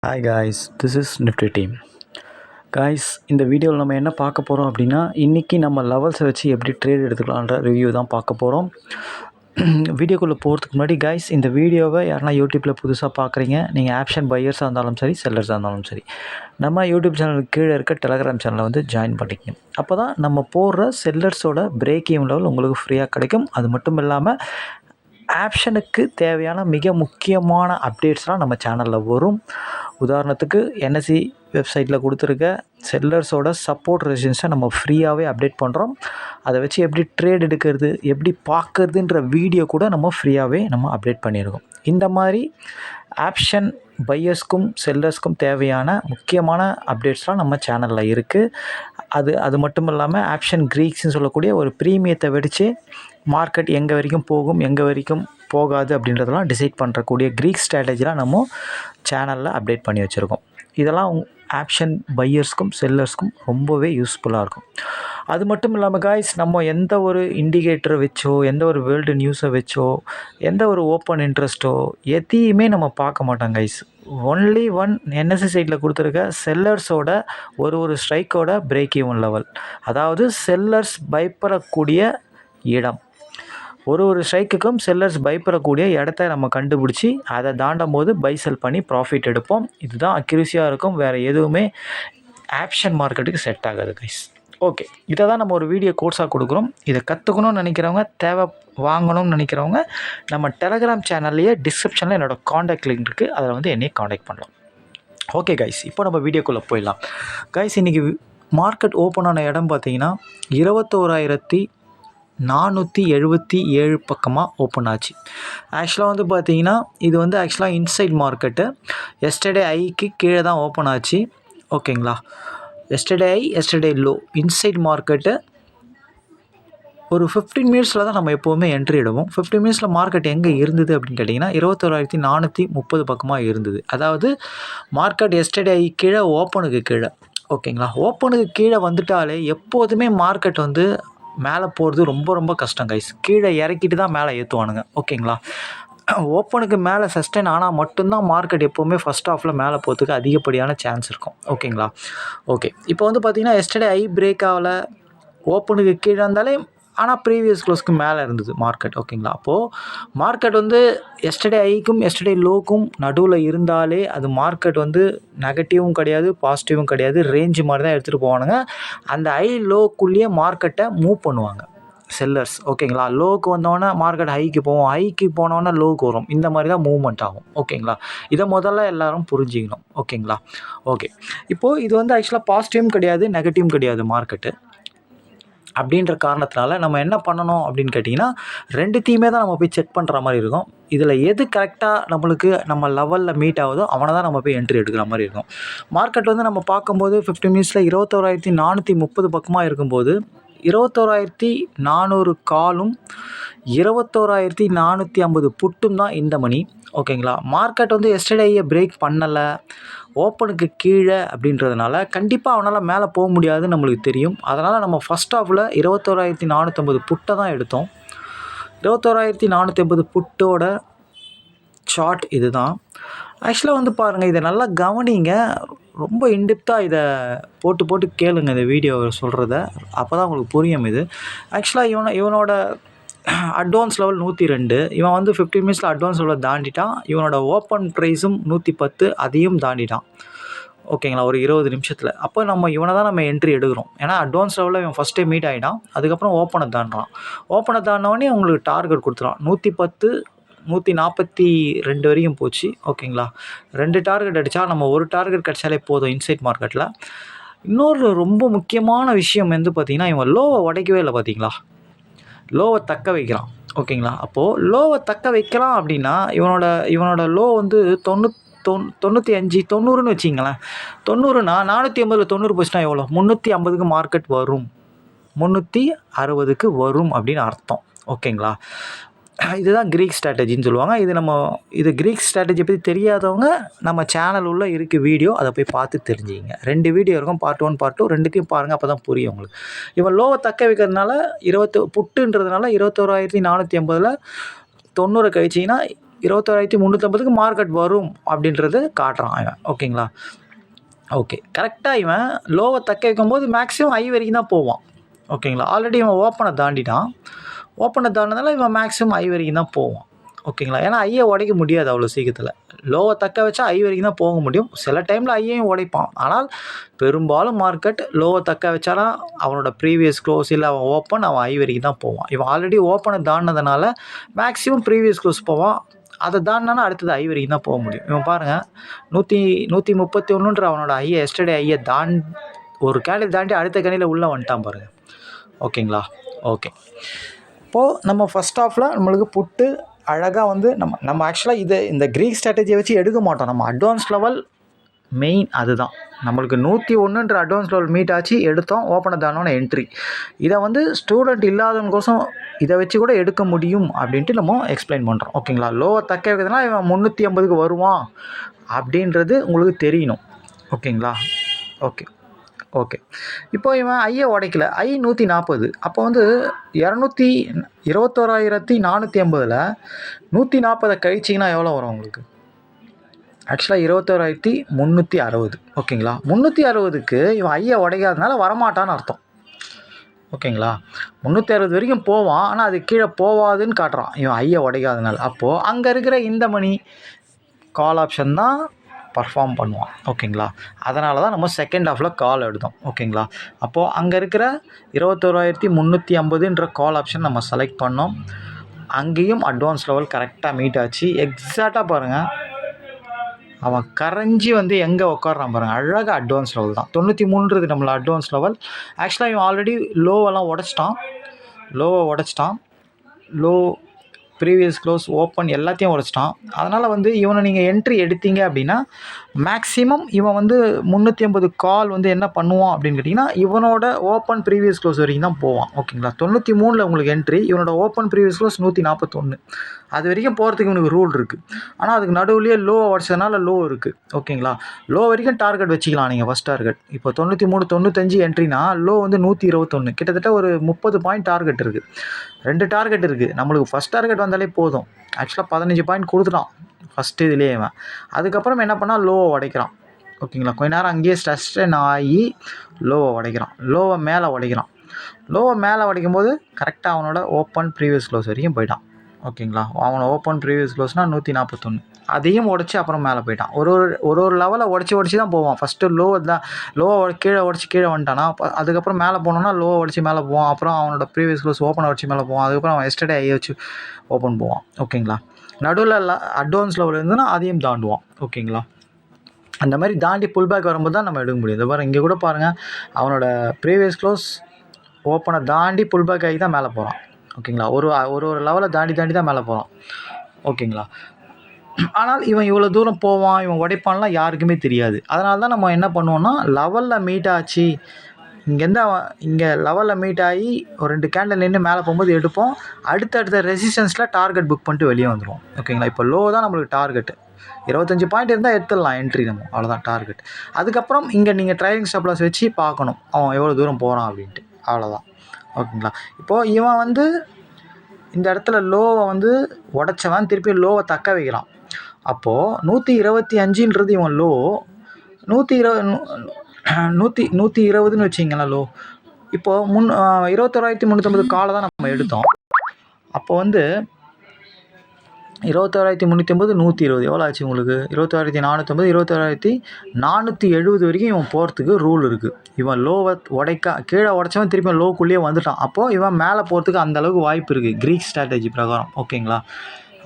Hi guys, this is Nifty team. Guys, இந்த வீடியோவில் நம்ம என்ன பார்க்க போகிறோம் அப்படின்னா, இன்றைக்கி நம்ம லெவல்ஸை வச்சு எப்படி ட்ரேட் எடுத்துக்கலான்ற ரிவ்யூ தான் பார்க்க போகிறோம். வீடியோக்குள்ளே போகிறதுக்கு முன்னாடி காய்ஸ், இந்த வீடியோவை யாருன்னா யூடியூப்பில் புதுசாக பார்க்குறீங்க, நீங்கள் ஆப்ஷன் பையர்ஸாக இருந்தாலும் சரி, செல்லர்ஸாக இருந்தாலும் சரி, நம்ம யூடியூப் சேனலுக்கு கீழே இருக்க டெலகிராம் சேனலை வந்து ஜாயின் பண்ணிக்கணும். அப்போ தான் நம்ம போடுற செல்லர்ஸோட பிரேக் ஈவன் லெவல் உங்களுக்கு ஃப்ரீயாக கிடைக்கும். அது மட்டும் இல்லாமல் ஆப்ஷனுக்கு தேவையான மிக முக்கியமான அப்டேட்ஸ்லாம் நம்ம சேனலில் வரும். உதாரணத்துக்கு என்எஸ்சி வெப்சைட்டில் கொடுத்துருக்க செல்லர்ஸோட சப்போர்ட் ரெசிஸ்டன்ஸை நம்ம ஃப்ரீயாகவே அப்டேட் பண்ணுறோம். அதை வச்சு எப்படி ட்ரேட் எடுக்கிறது, எப்படி பார்க்குறதுன்ற வீடியோ கூட நம்ம ஃப்ரீயாகவே நம்ம அப்டேட் பண்ணியிருக்கோம். இந்த மாதிரி ஆப்ஷன் பையர்ஸ்க்கும் செல்லர்ஸ்க்கும் தேவையான முக்கியமான அப்டேட்ஸ்லாம் நம்ம சேனலில் இருக்குது. அது மட்டும் இல்லாமல் ஆப்ஷன் க்ரீக்ஸ்ன்னு சொல்லக்கூடிய ஒரு ப்ரீமியத்தை வெடித்து மார்க்கெட் எங்கே வரைக்கும் போகும், எங்கே வரைக்கும் போகாது அப்படின்றதெல்லாம் டிசைட் பண்ணுறக்கூடிய க்ரீக் ஸ்ட்ராட்டஜிலாம் நம்ம சேனலில் அப்டேட் பண்ணி வச்சுருக்கோம். இதெல்லாம் ஆப்ஷன் பையர்ஸ்க்கும் செல்லர்ஸ்க்கும் ரொம்பவே யூஸ்ஃபுல்லாக இருக்கும். அது மட்டும் இல்லாமல் காய்ஸ், நம்ம எந்த ஒரு இண்டிகேட்டரை வச்சோ, எந்த ஒரு வேர்ல்டு நியூஸை வச்சோ, எந்த ஒரு ஓப்பன் இன்ட்ரெஸ்ட்டோ எதையுமே நம்ம பார்க்க மாட்டோம் கைஸ். ஒன்லி ஒன் என்எஸ்சி சைட்டில் கொடுத்துருக்க செல்லர்ஸோட ஒரு ஸ்ட்ரைக்கோட பிரேக் ஈவன் லெவல், அதாவது செல்லர்ஸ் பயப்படக்கூடிய இடம். ஒரு ஸ்ட்ரைக்குக்கும் செல்லர்ஸ் பயப்படக்கூடிய இடத்த நம்ம கண்டுபிடிச்சி அதை தாண்டும் போது பை செல் பண்ணி ப்ராஃபிட் எடுப்போம். இதுதான் அக்யூரஸியாக இருக்கும். வேறு எதுவுமே ஆப்ஷன் மார்க்கெட்டுக்கு செட் ஆகாது கைஸ். ஓகே, இதை தான் நம்ம ஒரு வீடியோ கோர்ஸாக கொடுக்குறோம். இதை கற்றுக்கணும்னு நினைக்கிறவங்க, வாங்கணும்னு நினைக்கிறவங்க, நம்ம டெலகிராம் சேனல்லையே டிஸ்கிரிப்ஷனில் என்னோடய காண்டாக்ட் லிங்க் இருக்குது. அதில் வந்து என்னையை காண்டாக்ட் பண்ணலாம். ஓகே கைஸ், இப்போ நம்ம வீடியோக்குள்ளே போயிடலாம். கைஸ், இன்றைக்கி மார்க்கெட் ஓப்பன் ஆன இடம் பார்த்திங்கன்னா 21,477 பக்கமாக ஓப்பன் ஆச்சு. ஆக்சுவலாக வந்து பார்த்திங்கன்னா இது வந்து ஆக்சுவலாக இன்சைட் மார்க்கெட்டு. எஸ்டர்டே ஐக்கு கீழே தான் ஓப்பன் ஆச்சு. ஓகேங்களா, எஸ்டர்டே ஐ எஸ்டர்டே லோ. இன்சைட் மார்க்கெட்டு ஒரு 15 மினிட்ஸில் தான் நம்ம எப்போவுமே என்ட்ரி இடுவோம். 15 மினிட்ஸில் மார்க்கெட் எங்கே இருந்தது அப்படின்னு கேட்டிங்கன்னா 21,430 பக்கமாக இருந்தது. அதாவது மார்க்கெட் எஸ்டர்டே ஐ கீழே, ஓப்பனுக்கு கீழே. ஓகேங்களா, ஓப்பனுக்கு கீழே வந்துட்டாலே எப்போதுமே மார்க்கெட் வந்து மேலே போகிறது ரொம்ப கஷ்டம் கைஸ். கீழே இறக்கிட்டு தான் மேலே ஏற்றுவானுங்க. ஓகேங்களா, ஓப்பனுக்கு மேலே சஸ்டெயின் ஆனால் மட்டும்தான் மார்க்கெட் எப்போவுமே ஃபஸ்ட் ஹாஃபில் மேலே போகிறதுக்கு அதிகப்படியான சான்ஸ் இருக்கும். ஓகேங்களா, ஓகே. இப்போ வந்து பார்த்திங்கன்னா எஸ்டர்டே ஐ பிரேக் ஆகலை, ஓப்பனுக்கு கீழே இருந்தாலே ஆனால் ப்ரீவியஸ் க்ளோஸ்க்கு மேலே இருந்தது மார்க்கெட். ஓகேங்களா, அப்போது மார்க்கெட் வந்து எஸ்டர்டே ஐக்கும் எஸ்டர்டே லோக்கும் நடுவில் இருந்தாலே அது மார்க்கெட் வந்து நெகட்டிவும் கிடையாது, பாசிட்டிவும் கிடையாது, ரேஞ்சு மாதிரி தான் எடுத்துகிட்டு போவானுங்க. அந்த ஐ லோக்குள்ளேயே மார்க்கெட்டை மூவ் பண்ணுவாங்க செல்லர்ஸ். ஓகேங்களா, லோவுக்கு வந்தோடனே மார்க்கெட் ஹைக்கு போவோம், ஹைக்கு போனோன்னே லோவுக்கு வரும். இந்த மாதிரி தான் மூவ்மெண்ட் ஆகும். ஓகேங்களா, இதை முதல்ல எல்லோரும் புரிஞ்சிக்கணும். ஓகேங்களா, ஓகே. இப்போது இது வந்து ஆக்சுவலாக பாசிட்டிவும் கிடையாது, நெகட்டிவும் கிடையாது மார்க்கெட்டு. அப்படின்ற காரணத்தினால நம்ம என்ன பண்ணணும் அப்படின்னு கேட்டிங்கன்னா, ரெண்டுத்தையுமே தான் நம்ம போய் செக் பண்ணுற மாதிரி இருக்கும். இதில் எது கரெக்டாக நம்மளுக்கு நம்ம லெவலில் மீட் ஆகுதோ அவனை தான் நம்ம போய் என்ட்ரி எடுக்கிற மாதிரி இருக்கும். மார்க்கெட் வந்து நம்ம பார்க்கும்போது 15 மினிட்ஸில் 21,430 பக்கமாக இருக்கும்போது 21,400 காலும் 21,450 புட்டும் தான் இந்த மணி. ஓகேங்களா, மார்க்கெட் வந்து எஸ்டர்டேயை பிரேக் பண்ணலை, ஓப்பனுக்கு கீழே அப்படின்றதுனால கண்டிப்பாக அவனால் மேலே போக முடியாதுன்னு நம்மளுக்கு தெரியும். அதனால் நம்ம ஃபஸ்ட் ஹாஃபில் 21,450 புட்டை தான் எடுத்தோம். 21,450 புட்டோட சார்ட் இது தான். ஆக்சுவலாக வந்து பாருங்கள், இதை நல்லா கவனிங்க. ரொம்ப இன்டெப்த்தாக இதை போட்டு கேளுங்க இந்த வீடியோ சொல்கிறத. அப்போ தான் உங்களுக்கு புரியும் இது. ஆக்சுவலாக இவனோட அட்வான்ஸ் லெவல் 102. இவன் வந்து 15 மினிட்ஸில் அட்வான்ஸ் லெவலில் தாண்டிட்டான். இவனோட ஓப்பன் ப்ரைஸும் 110, அதையும் தாண்டிட்டான். ஓகேங்களா, ஒரு 20 நிமிஷத்தில். அப்போ இவனை தான் நம்ம என்ட்ரி எடுக்கிறோம். ஏன்னா அட்வான்ஸ் லெவலில் இவன் ஃபஸ்ட்டே மீட் ஆகிட்டான். அதுக்கப்புறம் ஓப்பனை தாண்டுறான். ஓப்பனை தாண்டினோடனே உங்களுக்கு டார்கெட் கொடுத்துறான். 110, 142 வரைக்கும் போச்சு. ஓகேங்களா, 2 டார்கெட் அடித்தா நம்ம ஒரு டார்கெட் கிடச்சாலே போதும் இன்சைட் மார்க்கெட்டில். இன்னொரு ரொம்ப முக்கியமான விஷயம் வந்து பார்த்திங்கன்னா, இவன் லோவை உடைக்கவே இல்லை. பார்த்தீங்களா, லோவை தக்க வைக்கிறான். ஓகேங்களா, அப்போது லோவை தக்க வைக்கிறான் அப்படின்னா இவனோட லோ வந்து 95, 90ன்னு வச்சிங்களேன். 90னா 480ல் 90 போச்சுன்னா எவ்வளோ? 350க்கு மார்க்கெட் வரும், 360க்கு வரும் அப்படின்னு அர்த்தம். ஓகேங்களா, இதுதான் க்ரீக் ஸ்ட்ராட்டஜின்னு சொல்லுவாங்க. இது க்ரீக் ஸ்ட்ராட்டஜி பற்றி தெரியாதவங்க நம்ம சேனல் உள்ள இருக்குது வீடியோ, அதை போய் பார்த்து தெரிஞ்சுக்கிங்க. 2 வீடியோ இருக்கும், பார்ட் 1 பார்ட் 2, ரெண்டுத்தையும் பாருங்கள். அப்போ தான் புரியும் உங்களுக்கு. இவன் லோவை தக்க வைக்கிறதுனால புட்டுன்றதுனால 21,480ல் 90 கழிச்சிங்கன்னா 21,350க்கு மார்க்கெட் வரும் அப்படின்றது காட்டுறான் இவன். ஓகேங்களா? ஓகே, கரெக்டாக இவன் லோவை தக்க வைக்கும்போது மேக்ஸிமம் ஐ வரைக்கும் தான் போவான். ஓகேங்களா? ஆல்ரெடி இவன் ஓப்பனை தாண்டிட்டான். ஓப்பனை தாண்டினால இவன் மேக்ஸிமம் ஐ வரைக்கும் தான் போவான். ஓகேங்களா? ஏன்னா ஐயை உடைக்க முடியாது அவ்வளோ சீக்கிரத்தில். லோவை தக்க வச்சா ஐ வரைக்கும் தான் போக முடியும். சில டைமில் ஐயையும் உடைப்பான். ஆனால் பெரும்பாலும் மார்க்கெட் லோவை தக்க வச்சானா அவனோட ப்ரீவியஸ் க்ளோஸ் இல்லை அவன் ஓப்பன் அவன் ஐ வரைக்கும் தான் போவான். இவன் ஆல்ரெடி ஓப்பனை தாண்டினதுனால மேக்ஸிமம் ப்ரீவியஸ் க்ளோஸ் போவான். அதை தாண்டினா அடுத்தது ஐ வரைக்கும் தான் போக முடியும். இவன் பாருங்கள் 131 அவனோட ஐயை எஸ்டர்டே ஐயை ஒரு கேண்டில் தாண்டி அடுத்த கேண்டில் உள்ளே வந்துட்டான் பாருங்கள். ஓகேங்களா? ஓகே, இப்போது நம்ம ஃபஸ்ட் ஹாஃபில் நம்மளுக்கு புட்டு அழகாக வந்து நம்ம ஆக்சுவலாக இந்த க்ரீக் ஸ்ட்ராட்டஜியை வச்சு எடுக்க மாட்டோம். நம்ம அட்வான்ஸ் லெவல் மெயின் அதுதான். நம்மளுக்கு 101 அட்வான்ஸ் லெவல் மீட் ஆச்சு, எடுத்தோம், ஓப்பனை தானோன்னு என்ட்ரி. இதை வந்து ஸ்டூடெண்ட் இல்லாதவனுக்கோசம் இதை வச்சு கூட எடுக்க முடியும் அப்படின்ட்டு நம்ம எக்ஸ்பிளைன் பண்ணுறோம். ஓகேங்களா? லோவை தக்க வைக்கிறதுனா இவன் 350க்கு வருவான் அப்படின்றது உங்களுக்கு தெரியணும். ஓகேங்களா? ஓகே ஓகே, இப்போ இவன் ஐயை உடைக்கல, ஐ 140. அப்போ வந்து 21,450ல் 140 கழிச்சிங்கன்னா எவ்வளோ வரும் உங்களுக்கு? ஆக்சுவலாக 21,360. ஓகேங்களா? 360க்கு இவன் ஐயை உடைக்காதனால வரமாட்டான்னு அர்த்தம். ஓகேங்களா? 360 வரைக்கும் போவான், ஆனால் அது கீழே போவாதுன்னு காட்டுறான் இவன் ஐயை உடைக்காதனால. அப்போது அங்கே இருக்கிற இந்த மணி கால் ஆப்ஷன் தான் பர்ஃபார்ம் பண்ணுவான். ஓகேங்களா? அதனால தான் நம்ம செகண்ட் ஹாஃபில் கால் எடுத்தோம். ஓகேங்களா? அப்போது அங்கே இருக்கிற 21,350ன்ற கால் ஆப்ஷன் நம்ம செலக்ட் பண்ணோம். அங்கேயும் அட்வான்ஸ் லெவல் கரெக்டாக மீட் ஆச்சு. எக்ஸாக்டாக பாருங்கள், அவன் கரைஞ்சி வந்து எங்கே உட்காடுறான் பாருங்கள், அழகாக அட்வான்ஸ் லெவல் தான். 93ன்றது நம்மள அட்வான்ஸ் லெவல். ஆக்சுவலாக இவன் ஆல்ரெடி லோவெல்லாம் உடச்சிட்டான். லோ ப்ரீவியஸ் க்ளோஸ் ஓப்பன் எல்லாத்தையும் உடைச்சிட்டான். அதனால் வந்து இவனை நீங்கள் என்ட்ரி எடுத்தீங்க அப்படின்னா மேக்ஸிமம் இவன் வந்து 350 கால் வந்து என்ன பண்ணுவான் அப்படின்னு கேட்டிங்கன்னா இவனோட ஓப்பன் ப்ரீவியஸ் க்ளோஸ் வரைக்கும் தான் போவான். ஓகேங்களா? 93ல் உங்களுக்கு என்ட்ரி, இவனோட ஓப்பன் ப்ரீவியஸ் க்ளோஸ் 141. அது வரைக்கும் போகிறதுக்கு இவனுக்கு ரூல் இருக்குது. ஆனால் அதுக்கு நடுவுலேயே லோ உடச்சதுனால லோ இருக்குது. ஓகேங்களா? லோ வரைக்கும் டார்கெட் வச்சுக்கலாம் நீங்கள். ஃபஸ்ட் டார்கெட் இப்போ 93, 95 என்ட்ரினா லோ வந்து 121. கிட்டத்தட்ட ஒரு 30 பாயிண்ட் டார்கெட் இருக்குது. 2 டார்கெட் இருக்குது. நம்மளுக்கு ஃபஸ்ட் டார்கெட் வந்தாலே போதும். ஆக்சுவலாக 15 பாயிண்ட் கொடுத்துட்டான் ஃபஸ்ட்டு இதுலேயே இவன். அதுக்கப்புறம் என்ன பண்ணால் லோவை உடைக்கிறான். ஓகேங்களா? கொஞ்ச நேரம் அங்கேயே ஸ்ட்ரெஸ்டன் ஆகி லோவை உடைக்கிறான். லோவை மேலே உடைக்கும் போது கரெக்டாக அவனோட ஓப்பன் ப்ரீவியஸ் க்ளோஸ் வரைக்கும் போயிட்டான். ஓகேங்களா? அவனோட ஓப்பன் ப்ரீவியஸ் க்ளோஸ்னால் 141. அதையும் உடச்சி அப்புறம் மேலே போயிட்டான். ஒரு லெவலை உடச்சி தான் போவான். ஃபஸ்ட்டு லோவை கீழே வந்துட்டானா, அதுக்கப்புறம் மேலே போனோன்னா லோவை உடச்சி மேலே போவான். அப்புறம் அவனோட ப்ரீவியஸ் க்ளோஸ் ஓப்பனை உடச்சி மேலே போவான். அதுக்கப்புறம் அவன் எஸ்டர்டே ஐயை வச்சு ஓப்பன் போவான். ஓகேங்களா? நடுவில் அட்வான்ஸ் லெவல் இருந்ததுன்னா அதையும் தாண்டுவான். ஓகேங்களா? அந்த மாதிரி தாண்டி புல் பேக் வரும்போது தான் நம்ம எடுக்க முடியும். இந்த பாருங்கள், இங்கே கூட பாருங்கள், அவனோட ப்ரீவியஸ் க்ளோஸ் ஓப்பனை தாண்டி புல் பேக் ஆகி தான் மேலே போகிறான். ஓகேங்களா? ஒரு லெவலை தாண்டி தான் மேலே போகிறான். ஓகேங்களா? ஆனால் இவன் இவ்வளோ தூரம் போவான், இவன் உடைப்பான்லாம் யாருக்குமே தெரியாது. அதனால தான் நம்ம என்ன பண்ணுவோன்னா, லெவலில் மீட் ஆச்சு, இங்கே லெவலில் மீட் ஆகி ஒரு 2 கேண்டில் நின்று மேலே போகும்போது எடுப்போம். அடுத்த ரெசிஸ்டன்ஸில் டார்கெட் புக் பண்ணிட்டு வெளியே வந்துடுவோம். ஓகேங்களா? இப்போ லோ தான் நம்மளுக்கு டார்கெட்டு. 25 பாயிண்ட் இருந்தால் எடுத்துடலாம் என்ட்ரி நம்ம, அவ்வளோதான் டார்கெட். அதுக்கப்புறம் இங்கே நீங்கள் ட்ரைலிங் ஸ்டாப் லாஸ் வச்சு பார்க்கணும் அவன் எவ்வளோ தூரம் போகிறான் அப்படின்ட்டு. அவ்வளோதான். ஓகேங்களா? இப்போது இவன் வந்து இந்த இடத்துல லோவை வந்து உடச்சவன் திருப்பி லோவை தக்க வைக்கிறான். அப்போது 125ன்றது இவன் லோ, 120ன்னு வச்சிங்களேன் லோ. இப்போது 21,350 காலை தான் நம்ம எடுத்தோம். அப்போ வந்து 21,350 120 எவ்வளோ ஆச்சு உங்களுக்கு? 21,450 21,470 வரைக்கும் இவன் போகிறதுக்கு ரூல் இருக்குது. இவன் லோவை கீழே உடச்சவன் திருப்பி லோக்குள்ளேயே வந்துட்டான். அப்போது இவன் மேலே போகிறதுக்கு அந்தளவுக்கு வாய்ப்பு இருக்குது க்ரீக் ஸ்ட்ராட்டஜி பிரகாரம். ஓகேங்களா?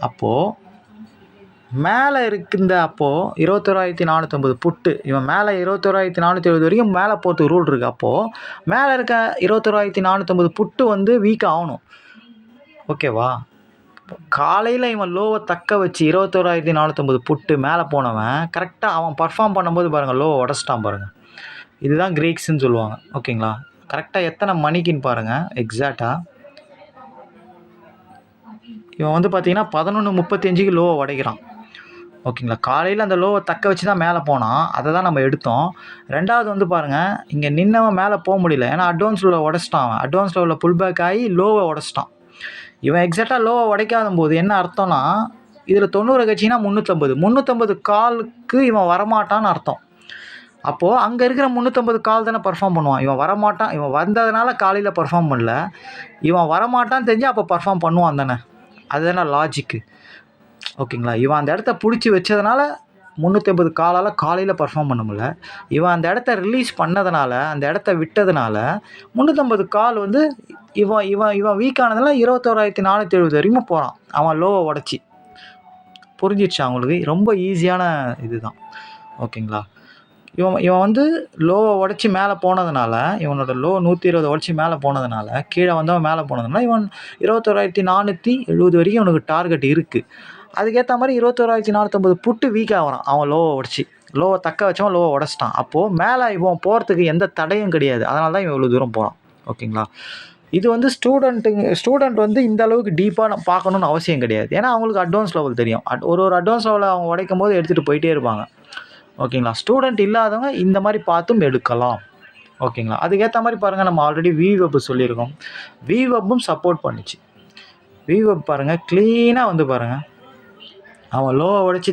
அப்போது மேலே இருக்குந்த அப்போது 21,450 புட்டு, இவன் மேலே 21,470 வரைக்கும் மேலே போகிறதுக்கு ரூல் இருக்குது. அப்போது மேலே இருக்க 21,450 புட்டு வந்து வீக் ஆகணும். ஓகேவா? காலையில் இவன் லோவை தக்க வச்சு 21,450 புட்டு மேலே போனவன் கரெக்டாக அவன் பர்ஃபார்ம் பண்ணும்போது பாருங்கள் லோவை உடச்சிட்டான் பாருங்கள். இதுதான் க்ரீக்ஸ்ன்னு சொல்லுவாங்க. ஓகேங்களா? கரெக்டாக எத்தனை மணிக்குன்னு பாருங்கள். எக்ஸாக்டாக இவன் வந்து பார்த்திங்கன்னா 11:35க்கு லோவை உடைக்கிறான். ஓகேங்களா? காலையில் அந்த லோவை தக்க வச்சு தான் மேலே போனான். அதை தான் நம்ம எடுத்தோம். ரெண்டாவது வந்து பாருங்கள், இங்கே நின்னவன் மேலே போக முடியல. ஏன்னா அட்வான்ஸ் லெவலில் உடச்சிட்டான். அவன் அட்வான்ஸ் லெவலில் புல் பேக் ஆகி லோவை உடச்சிட்டான். இவன் எக்ஸாக்டாக லோவை உடைக்காத போது என்ன அர்த்தம்னா இதில் 90 கட்சினா 350 காலுக்கு இவன் வரமாட்டான்னு அர்த்தம். அப்போது அங்கே இருக்கிற 350 கால் தானே பர்ஃபார்ம் பண்ணுவான். இவன் வரமாட்டான், இவன் வந்ததுனால காலையில் பர்ஃபார்ம் பண்ணல, இவன் வரமாட்டான்னு தெரிஞ்சால் அப்போ பர்ஃபார்ம் பண்ணுவான் தானே. அதுதானே லாஜிக்கு. ஓகேங்களா. இவன் அந்த இடத்த பிடிச்சி வச்சதுனால 350 காலால் காலையில் பர்ஃபார்ம் பண்ண முடியல. இவன் அந்த இடத்த ரிலீஸ் பண்ணதுனால, அந்த இடத்த விட்டதுனால 350 கால் வந்து இவன் இவன் இவன் வீக் ஆனதுனால 21,470 வரைக்கும் போகிறான். அவன் லோவை உடச்சி. புரிஞ்சிடுச்சா அவங்களுக்கு? ரொம்ப ஈஸியான இது தான். ஓகேங்களா. இவன் வந்து லோவை உடச்சி மேலே போனதுனால, இவனோட லோ 120 உடச்சி மேலே போனதுனால, கீழே வந்தவன் மேலே போனதுனால இவன் 21,470 வரைக்கும் இவனுக்கு டார்கெட் இருக்குது. அதுக்கேற்ற மாதிரி 21,450 புட்டு வீக் ஆகிறான். அவன் லோவை உடச்சி, லோவை தக்க வச்சவன் லோவை உடச்சிட்டான். அப்போது மேலே இவன் போகிறதுக்கு எந்த தடையும் கிடையாது. அதனால தான் இவன் இவ்வளோ தூரம் போகிறான். ஓகேங்களா. இது வந்து ஸ்டூடெண்ட் வந்து இந்த அளவுக்கு டீப்பாக பார்க்கணுன்னு அவசியம் கிடையாது. ஏன்னா அவங்களுக்கு அட்வான்ஸ் லெவல் தெரியும். ஒரு அட்வான்ஸ் லெவலை அவங்க உடைக்கும் போது எடுத்துகிட்டு போயிட்டே இருப்பாங்க. ஓகேங்களா. ஸ்டூடெண்ட் இல்லாதவங்க இந்த மாதிரி பார்த்தும் எடுக்கலாம். ஓகேங்களா. அதுக்கேற்ற மாதிரி பாருங்கள், நம்ம ஆல்ரெடி விவெப் சொல்லியிருக்கோம். விவெப்பும் சப்போர்ட் பண்ணிச்சு. விவெப் பாருங்கள், க்ளீனாக வந்து பாருங்கள், அவன் லோவுக்கு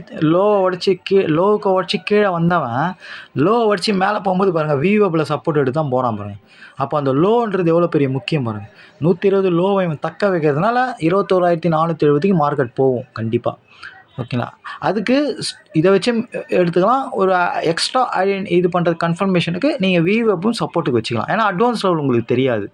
உடச்சி கீழே வந்தவன் லோவை உடச்சி மேலே போகும்போது பாருங்கள், விவெப்பில் சப்போர்ட் எடுத்து தான் போகிறான் பாருங்கள். அப்போ அந்த லோன்றது எவ்வளோ பெரிய முக்கியம் பாருங்கள். 120 லோவை இவன் தக்க வைக்கிறதுனால 21,470க்கு மார்க்கெட் போகும் கண்டிப்பாக. ஓகேங்களா. அதுக்கு இதை வச்சு எடுத்துக்கலாம். ஒரு எக்ஸ்ட்ரா இது பண்ணுறது கன்ஃபர்மேஷனுக்கு நீங்கள் விவெப்பும் சப்போர்ட்டுக்கு வச்சுக்கலாம். ஏன்னா அட்வான்ஸ் லெவல் உங்களுக்கு தெரியாது.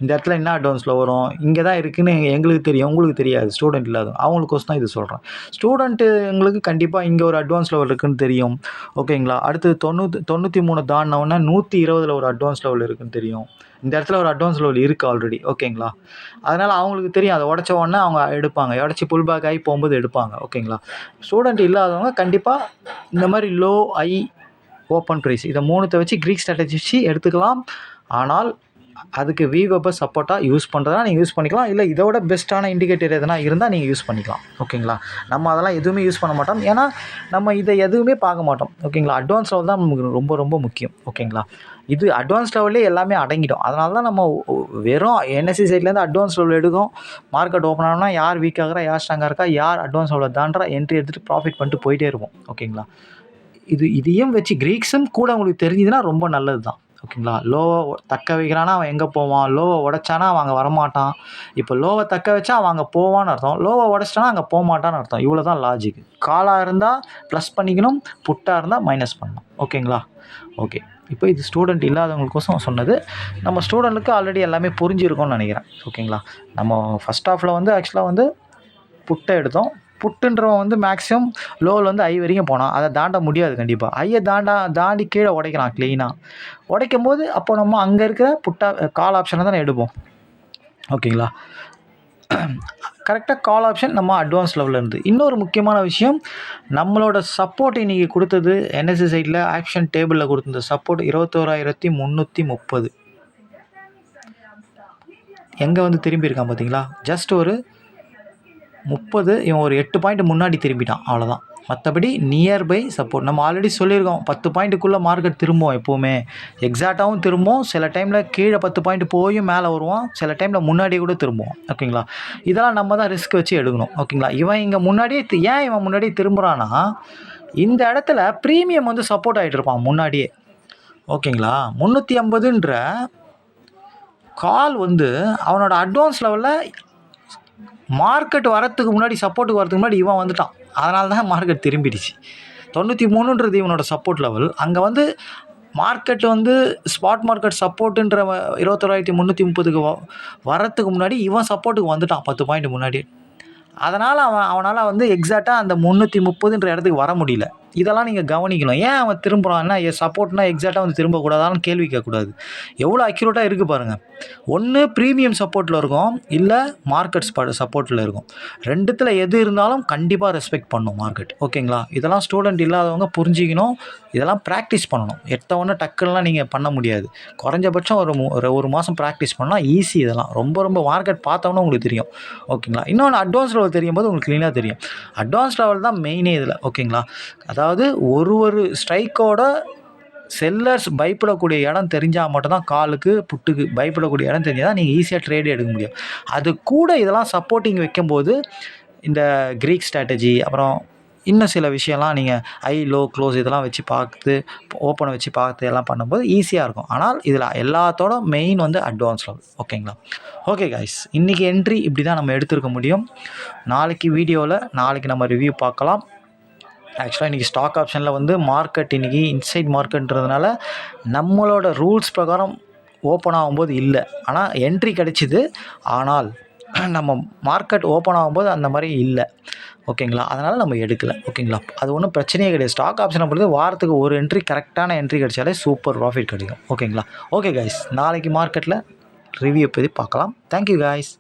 இந்த இடத்துல என்ன அட்வான்ஸில் வரும், இங்கே தான் இருக்குதுன்னு எங்களுக்கு தெரியும், உங்களுக்கு தெரியாது. ஸ்டூடெண்ட் இல்லாத அவங்களுக்கோசம் தான் இது சொல்கிறேன். ஸ்டூடெண்ட்டுங்களுக்கு கண்டிப்பாக இங்கே ஒரு அட்வான்ஸ் லெவல் இருக்குதுன்னு தெரியும். ஓகேங்களா. அடுத்து 93 தாண்டினவுடனே 120 ஒரு அட்வான்ஸ் லெவல் இருக்குதுன்னு தெரியும். இந்த இடத்துல ஒரு அட்வான்ஸ் லெவல் இருக்குது ஆல்ரெடி. ஓகேங்களா. அதனால் அவங்களுக்கு தெரியும், அதை உடச்ச உடனே அவங்க எடுப்பாங்க, உடச்சி புல் பேக் ஆகி போகும்போது எடுப்பாங்க. ஓகேங்களா. ஸ்டூடெண்ட் இல்லாதவங்க கண்டிப்பாக இந்த மாதிரி லோ ஐ ஓப்பன் ப்ரைஸ் இதை 3 வச்சு க்ரீக் ஸ்ட்ராட்டஜி வச்சு எடுத்துக்கலாம். ஆனால் அதுக்கு விவெப்பை சப்போர்ட்டாக யூஸ் பண்ணுறதா நீங்கள் யூஸ் பண்ணிக்கலாம். இல்லை இதோட பெஸ்ட்டான இண்டிகேட்டர் எதனா இருந்தால் நீங்கள் யூஸ் பண்ணிக்கலாம். ஓகேங்களா. நம்ம அதெல்லாம் எதுவுமே யூஸ் பண்ண மாட்டோம். ஏன்னா நம்ம இதை எதுவுமே பார்க்க மாட்டோம். ஓகேங்களா. அட்வான்ஸ் லெவல் தான் நமக்கு ரொம்ப ரொம்ப முக்கியம். ஓகேங்களா. இது அட்வான்ஸ் லெவல்லே எல்லாமே அடங்கிடும். அதனால தான் நம்ம வெறும் என்எஸ்சி சைட்லேருந்து அட்வான்ஸ் லெவல் எடுக்கும். மார்க்கெட் ஓப்பன் ஆனோம்னா யார் வீக் ஆகிறா, யார் ஸ்ட்ராங்காக இருக்கா, யார் அட்வான்ஸ் லெவலில் தாண்டா என்ட்ரி எடுத்துகிட்டு ப்ராஃபிட் பண்ணிட்டு போயிட்டே இருப்போம். ஓகேங்களா. இதையும் வச்சு க்ரீக்ஸும் கூட உங்களுக்கு தெரிஞ்சுதுன்னா ரொம்ப நல்லது தான். ஓகேங்களா. லோவை தக்க வைக்கிறானா அவன் எங்கே போவான், லோவை உடச்சானா அவன் அங்கே வரமாட்டான். இப்போ லோவை தக்க வச்சா அவன் அங்கே போவான்னு அர்த்தம், லோவை உடச்சிட்டானா அங்கே போக மாட்டான்னு அர்த்தம். இவ்வளோ தான் லாஜிக். காலாக இருந்தால் ப்ளஸ் பண்ணிக்கணும், புட்டாக இருந்தால் மைனஸ் பண்ணணும். ஓகேங்களா. ஓகே. இப்போ இது ஸ்டூடெண்ட் இல்லாதவங்களுக்கோசம் சொன்னது. நம்ம ஸ்டூடெண்ட்டுக்கு ஆல்ரெடி எல்லாமே புரிஞ்சிருக்கும்னு நினைக்கிறேன். ஓகேங்களா. நம்ம ஃபஸ்ட் ஹாஃபில் வந்து ஆக்சுவலாக வந்து புட்டை எடுத்தோம். புட்டுன்றவன் வந்து மேக்ஸிமம் லோவில் வந்து ஐ வரைக்கும் போனான். அதை தாண்ட முடியாது கண்டிப்பாக. ஐயை தாண்டி கீழே உடைக்கிறான் க்ளீனாக. உடைக்கும் போது அப்போ நம்ம அங்கே இருக்கிற கால் ஆப்ஷனை தான் எடுப்போம். ஓகேங்களா. கரெக்டாக கால் ஆப்ஷன் நம்ம அட்வான்ஸ் லெவலில் இருந்து. இன்னொரு முக்கியமான விஷயம், நம்மளோட சப்போர்ட் இன்றைக்கி கொடுத்தது என்எஸ்சி சைட்டில் ஆக்ஷன் டேபிளில் கொடுத்த சப்போர்ட் 21,330 எங்கே வந்து திரும்பியிருக்கான் பார்த்தீங்களா. ஜஸ்ட் ஒரு 30 இவன் ஒரு 8 பாயிண்ட் முன்னாடி திரும்பிட்டான், அவ்வளோதான். மற்றபடி நியர்பை சப்போர்ட். நம்ம ஆல்ரெடி சொல்லியிருக்கோம், 10 பாயிண்ட்டுக்குள்ளே மார்க்கெட் திரும்புவோம் எப்போவுமே. எக்ஸாக்டாகவும் திரும்பும், சில டைமில் கீழே 10 பாயிண்ட் போயும் மேலே வருவான், சில டைமில் முன்னாடியே கூட திரும்புவோம். ஓகேங்களா. இதெல்லாம் நம்ம தான் ரிஸ்க் வச்சு எடுக்கணும். ஓகேங்களா. இவன் இங்கே முன்னாடியே ஏன் இவன் முன்னாடியே திரும்புகிறான்னா, இந்த இடத்துல ப்ரீமியம் வந்து சப்போர்ட் ஆகிட்டு இருப்பான் முன்னாடியே. ஓகேங்களா. 350ன்ற கால் வந்து அவனோட அட்வான்ஸ் லெவலில் மார்க்கெட் வரத்துக்கு முன்னாடி, சப்போர்ட்டுக்கு வரதுக்கு முன்னாடி இவன் வந்துட்டான். அதனால தான் மார்க்கெட் திரும்பிடுச்சு. 93ன்றது இவனோட சப்போர்ட் லெவல். அங்கே வந்து மார்க்கெட் வந்து ஸ்பாட் மார்க்கெட் சப்போர்ட்டுன்ற 21,330க்கு வரத்துக்கு முன்னாடி இவன் சப்போர்ட்டுக்கு வந்துட்டான் 10 பாயிண்ட் முன்னாடி. அதனால் அவனால் வந்து எக்ஸாக்டாக அந்த 330ன்ற இடத்துக்கு வர முடியல. இதெல்லாம் நீங்கள் கவனிக்கணும். ஏன் அவன் திரும்புகிறான்னா, சப்போர்ட்னா எக்ஸாக்டாக வந்து திரும்பக்கூடாதான்னு கேள்வி கேட்கக்கூடாது. எவ்வளோ அக்யூரேட்டாக இருக்குது பாருங்கள். ஒன்று ப்ரீமியம் சப்போர்ட்டில் இருக்கும், இல்லை மார்க்கெட் சப்போர்ட்டில் இருக்கும். ரெண்டுத்தில் எது இருந்தாலும் கண்டிப்பாக ரெஸ்பெக்ட் பண்ணணும் மார்க்கெட். ஓகேங்களா. இதெல்லாம் ஸ்டூடெண்ட் இல்லாதவங்க புரிஞ்சிக்கணும். இதெல்லாம் ப்ராக்டிஸ் பண்ணணும். ஒன்று டக்குலாம் நீங்கள் பண்ண முடியாது. குறைஞ்சபட்சம் ஒரு மாதம் ப்ராக்டிஸ் பண்ணால் ஈஸி. இதெல்லாம் ரொம்ப ரொம்ப மார்க்கெட் பார்த்தோன்னா உங்களுக்கு தெரியும். ஓகேங்களா. இன்னொன்று அட்வான்ஸ் லெவல் தெரியும் போது உங்களுக்கு க்ளீனாக தெரியும். அட்வான்ஸ் லெவல் தான் மெயினே இதில். ஓகேங்களா. அதாவது ஒரு ஸ்ட்ரைக்கோட செல்லர்ஸ் பயப்படக்கூடிய இடம் தெரிஞ்சால் மட்டும்தான், காலுக்கு புட்டுக்கு பயப்படக்கூடிய இடம் தெரிஞ்சால் தான் நீங்கள் ஈஸியாக ட்ரேடு எடுக்க முடியும். அது கூட இதெல்லாம் சப்போர்ட்டிங் வைக்கும்போது இந்த க்ரீக் ஸ்ட்ராட்டஜி அப்புறம் இன்னும் சில விஷயம்லாம் நீங்கள் ஐ லோ க்ளோஸ் இதெல்லாம் வச்சு பார்த்து ஓப்பனை வச்சு பார்த்து எல்லாம் பண்ணும்போது ஈஸியாக இருக்கும். ஆனால் இதில் எல்லாத்தோட மெயின் வந்து அட்வான்ஸ் லெவல். ஓகேங்களா? ஓகே கைஸ், இன்றைக்கி என்ட்ரி இப்படி தான் நம்ம எடுத்துருக்க முடியும். நாளைக்கு நம்ம ரிவ்யூ பார்க்கலாம். ஆக்சுவலாக இன்றைக்கி ஸ்டாக் ஆப்ஷனில் வந்து மார்க்கெட் இன்றைக்கி இன்சைட் மார்க்கெட்ன்றதுனால நம்மளோட ரூல்ஸ் பிரகாரம் ஓப்பன் ஆகும்போது இல்லை, ஆனால் என்ட்ரி கிடச்சிது. ஆனால் நம்ம மார்க்கெட் ஓப்பன் ஆகும்போது அந்த மாதிரி இல்லை. ஓகேங்களா? அதனால் நம்ம எடுக்கலை. ஓகேங்களா? அது ஒன்றும் பிரச்சனையே கிடையாது. ஸ்டாக் ஆப்ஷனை பொறுத்து வாரத்துக்கு ஒரு என்ட்ரி கரெக்டான என்ட்ரி கிடைச்சாலே சூப்பர் ப்ராஃபிட் கிடைக்கும். ஓகேங்களா? ஓகே கைஸ், நாளைக்கு மார்க்கெட்டில் ரிவ்யூ பற்றி பார்க்கலாம். Thank you guys.